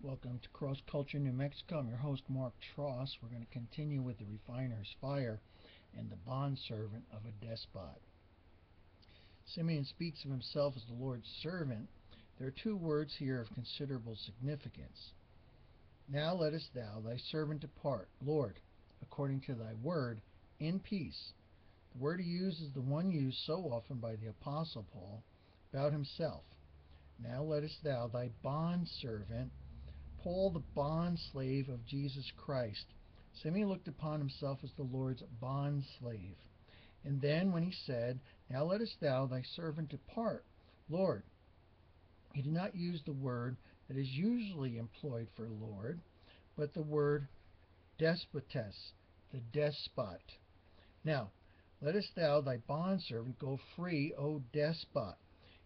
Welcome to Cross Culture New Mexico. I'm your host, Mark Tross. We're going to continue with the refiner's fire and the bondservant of a despot. Simeon speaks of himself as the Lord's servant. There are two words here of considerable significance. Now lettest thou thy servant depart, Lord, according to thy word, in peace. The word he used is the one used so often by the Apostle Paul about himself. Now lettest thou thy bondservant, Paul, the bondslave of Jesus Christ. Simeon looked upon himself as the Lord's bondslave. And then when he said, Now lettest thou thy servant depart, Lord, he did not use the word that is usually employed for Lord, but the word despotes, the despot. Now, lettest thou thy bondservant go free, O despot.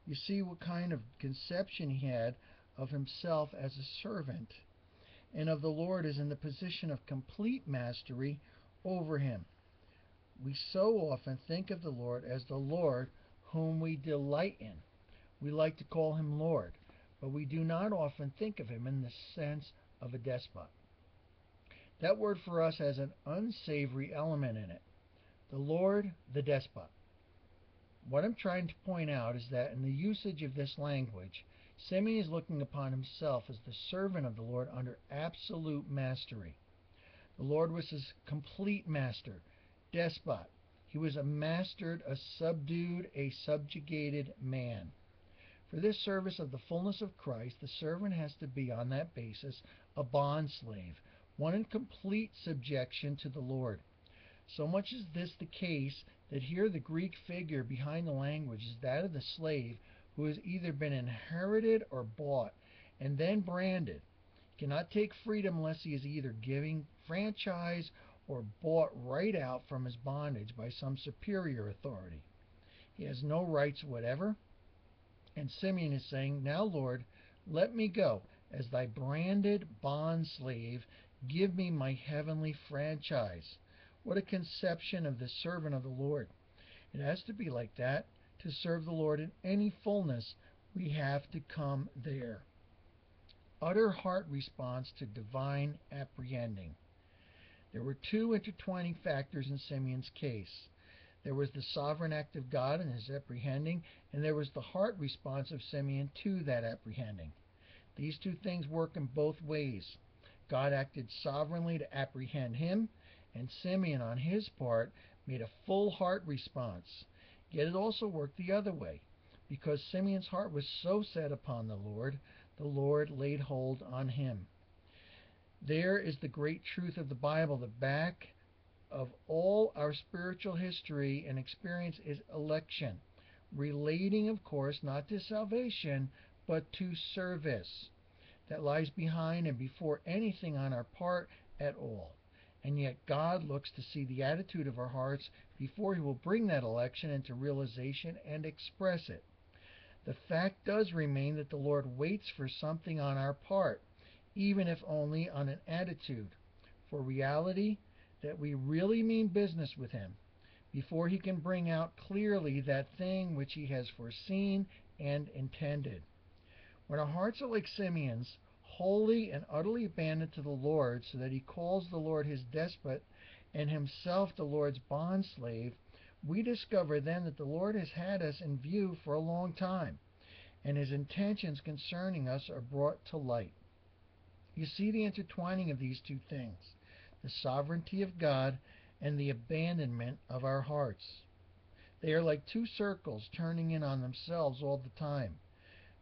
You see what kind of conception he had of himself as a servant, and of the Lord as in the position of complete mastery over him. We so often think of the Lord as the Lord whom we delight in. We like to call him Lord, but we do not often think of him in the sense of a despot. That word for us has an unsavory element in it. The Lord, the despot. What I'm trying to point out is that in the usage of this language, Simeon is looking upon himself as the servant of the Lord under absolute mastery. The Lord was his complete master, despot. He was a mastered, a subdued, a subjugated man. For this service of the fullness of Christ, the servant has to be on that basis a bondslave, one in complete subjection to the Lord. So much is this the case that here the Greek figure behind the language is that of the slave who has either been inherited or bought and then branded. He cannot take freedom unless he is either giving franchise or bought right out from his bondage by some superior authority. He has no rights whatever, and Simeon is saying, Now, Lord, let me go as thy branded bondslave. Give me my heavenly franchise. What a conception of the servant of the Lord. It has to be like that. To serve the Lord in any fullness, we have to come there. Utter heart response to divine apprehending. There were two intertwining factors in Simeon's case. There was the sovereign act of God in his apprehending, and there was the heart response of Simeon to that apprehending. These two things work in both ways. God acted sovereignly to apprehend him, and Simeon, on his part, made a full heart response. Yet it also worked the other way. Because Simeon's heart was so set upon the Lord laid hold on him. There is the great truth of the Bible. The back of all our spiritual history and experience is election, relating, of course, not to salvation, but to service. That lies behind and before anything on our part at all. And yet God looks to see the attitude of our hearts before he will bring that election into realization and express it. The fact does remain that the Lord waits for something on our part, even if only on an attitude, for reality that we really mean business with him, before he can bring out clearly that thing which he has foreseen and intended. When our hearts are like Simeon's, wholly and utterly abandoned to the Lord, so that he calls the Lord his despot and himself the Lord's bondslave, we discover then that the Lord has had us in view for a long time, and his intentions concerning us are brought to light. You see the intertwining of these two things, the sovereignty of God and the abandonment of our hearts. They are like two circles turning in on themselves all the time.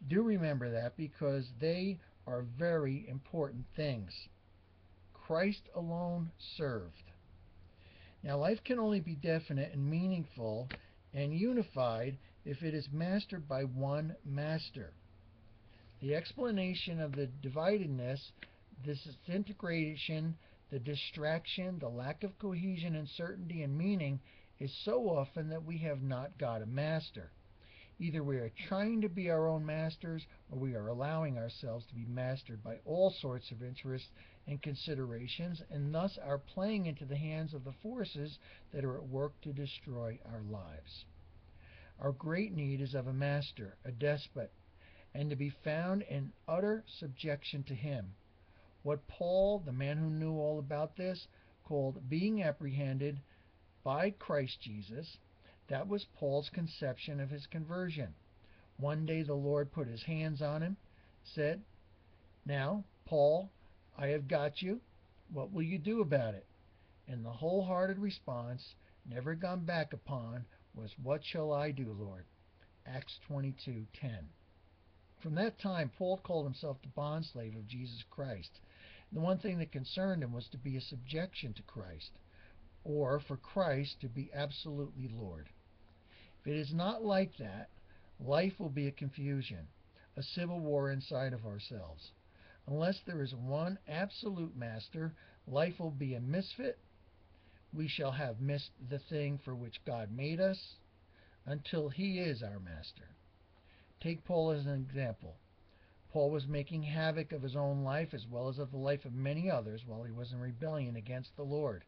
Do remember that, because they are very important things. Christ alone served. Now, life can only be definite and meaningful and unified if it is mastered by one master. The explanation of the dividedness, this disintegration, the distraction, the lack of cohesion and certainty and meaning is so often that we have not got a master. Either we are trying to be our own masters, or we are allowing ourselves to be mastered by all sorts of interests and considerations, and thus are playing into the hands of the forces that are at work to destroy our lives. Our great need is of a master, a despot, and to be found in utter subjection to him. What Paul, the man who knew all about this, called being apprehended by Christ Jesus, that was Paul's conception of his conversion. One day the Lord put his hands on him, said, "Now, Paul, I have got you. What will you do about it?" And the wholehearted response, never gone back upon, was, "What shall I do, Lord?" Acts 22:10. From that time, Paul called himself the bondslave of Jesus Christ. The one thing that concerned him was to be a subjection to Christ, or for Christ to be absolutely Lord. If it is not like that, life will be a confusion, a civil war inside of ourselves. Unless there is one absolute master, life will be a misfit. We shall have missed the thing for which God made us until he is our master. Take Paul as an example. Paul was making havoc of his own life as well as of the life of many others while he was in rebellion against the Lord,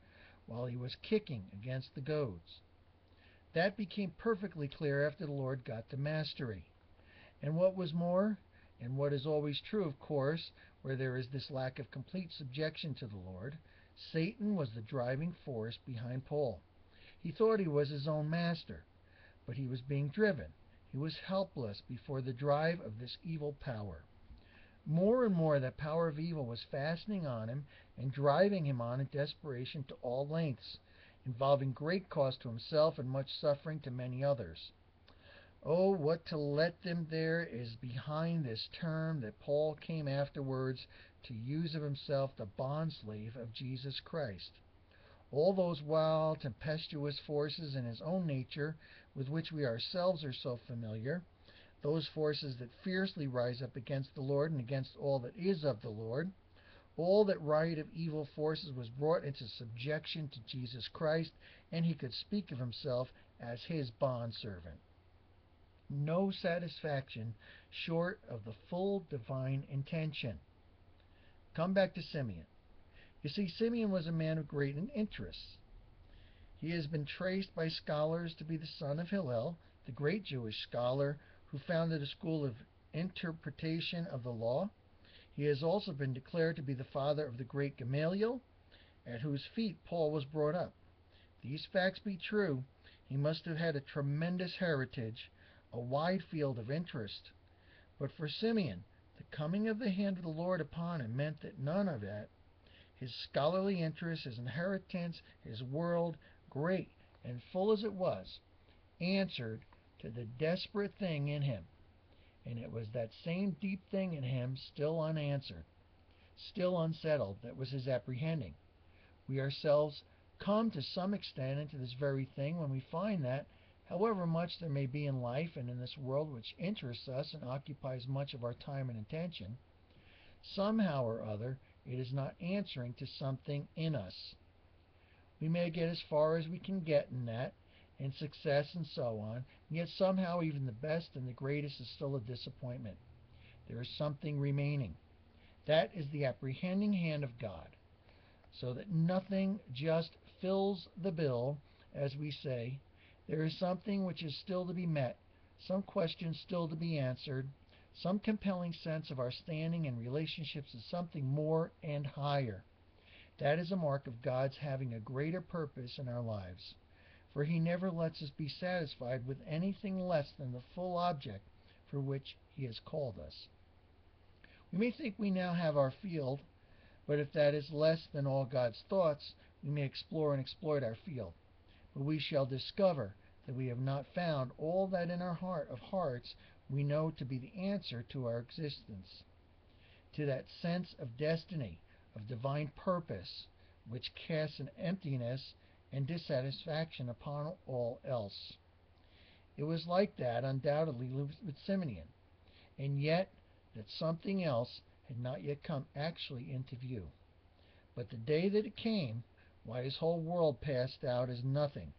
while he was kicking against the goads. That became perfectly clear after the Lord got the mastery. And what was more, and what is always true, of course, where there is this lack of complete subjection to the Lord, Satan was the driving force behind Paul. He thought he was his own master, but he was being driven. He was helpless before the drive of this evil power. More and more that power of evil was fastening on him and driving him on in desperation to all lengths, involving great cost to himself and much suffering to many others. Oh, what to let them there is behind this term that Paul came afterwards to use of himself, the bondslave of Jesus Christ. All those wild, tempestuous forces in his own nature with which we ourselves are so familiar, those forces that fiercely rise up against the Lord and against all that is of the Lord, all that riot of evil forces was brought into subjection to Jesus Christ, and he could speak of himself as his bondservant. No satisfaction short of the full divine intention. Come back to Simeon. You see, Simeon was a man of great interests. He has been traced by scholars to be the son of Hillel, the great Jewish scholar who founded a school of interpretation of the law. He has also been declared to be the father of the great Gamaliel, at whose feet Paul was brought up. If these facts be true, he must have had a tremendous heritage, a wide field of interest. But for Simeon, the coming of the hand of the Lord upon him meant that none of that, his scholarly interest, his inheritance, his world, great and full as it was, answered to the desperate thing in him. And it was that same deep thing in him, still unanswered, still unsettled, that was his apprehending. We ourselves come to some extent into this very thing when we find that, however much there may be in life and in this world which interests us and occupies much of our time and attention, somehow or other it is not answering to something in us. We may get as far as we can get in that, in success and so on, and yet somehow even the best and the greatest is still a disappointment. There is something remaining. That is the apprehending hand of God, so that nothing just fills the bill, as we say. There is something which is still to be met, some question still to be answered, some compelling sense of our standing in relationships to something more and higher. That is a mark of God's having a greater purpose in our lives, for he never lets us be satisfied with anything less than the full object for which he has called us. We may think we now have our field, but if that is less than all God's thoughts, we may explore and exploit our field. But we shall discover that we have not found all that in our heart of hearts we know to be the answer to our existence, to that sense of destiny, of divine purpose, which casts an emptiness and dissatisfaction upon all else. It was like that, undoubtedly, with Simeon, and yet that something else had not yet come actually into view. But the day that it came, why, his whole world passed out as nothing.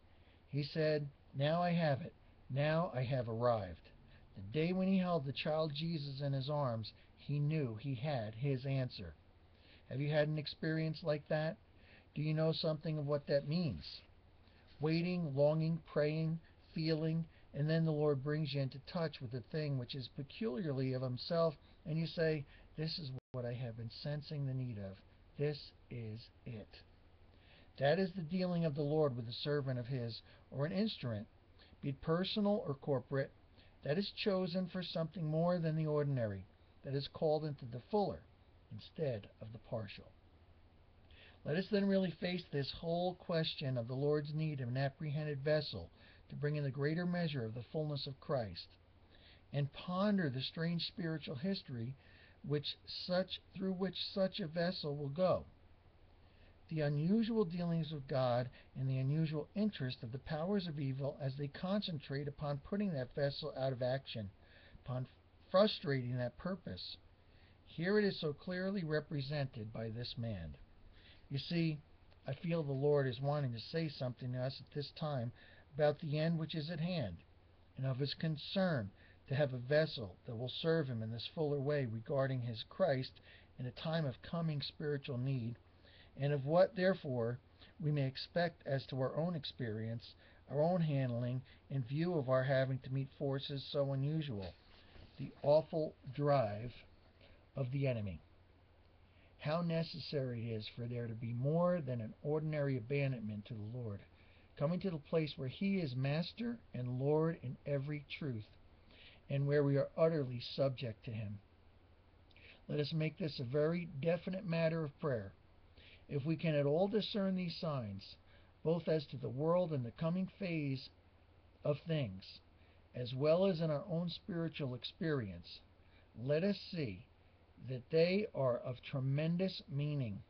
He said, "Now I have it. Now I have arrived." The day when he held the child Jesus in his arms, he knew he had his answer. Have you had an experience like that? Do you know something of what that means? Waiting, longing, praying, feeling, and then the Lord brings you into touch with the thing which is peculiarly of himself and you say, this is what I have been sensing the need of. This is it. That is the dealing of the Lord with a servant of His, or an instrument, be it personal or corporate, that is chosen for something more than the ordinary, that is called into the fuller instead of the partial. Let us then really face this whole question of the Lord's need of an apprehended vessel to bring in the greater measure of the fullness of Christ, and ponder the strange spiritual history through which such a vessel will go. The unusual dealings of God and the unusual interest of the powers of evil as they concentrate upon putting that vessel out of action, upon frustrating that purpose. Here it is so clearly represented by this man. You see, I feel the Lord is wanting to say something to us at this time about the end which is at hand, and of His concern to have a vessel that will serve Him in this fuller way regarding His Christ in a time of coming spiritual need, and of what, therefore, we may expect as to our own experience, our own handling, in view of our having to meet forces so unusual, the awful drive of the enemy. How necessary it is for there to be more than an ordinary abandonment to the Lord, coming to the place where He is Master and Lord in every truth, and where we are utterly subject to Him. Let us make this a very definite matter of prayer. If we can at all discern these signs, both as to the world and the coming phase of things, as well as in our own spiritual experience, let us see that they are of tremendous meaning,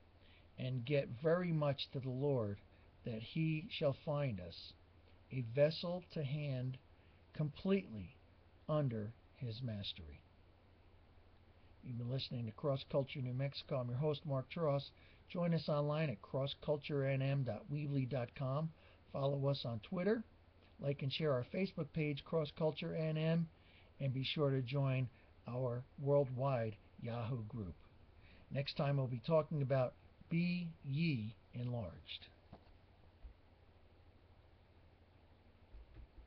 and get very much to the Lord, that He shall find us a vessel to hand completely under His mastery. You've been listening to Cross Culture New Mexico. I'm your host, Mark Tross. Join us online at crossculturenm.weebly.com. Follow us on Twitter. Like and share our Facebook page, Cross Culture NM, and be sure to join our worldwide Yahoo group. Next time we'll be talking about Be Ye Enlarged.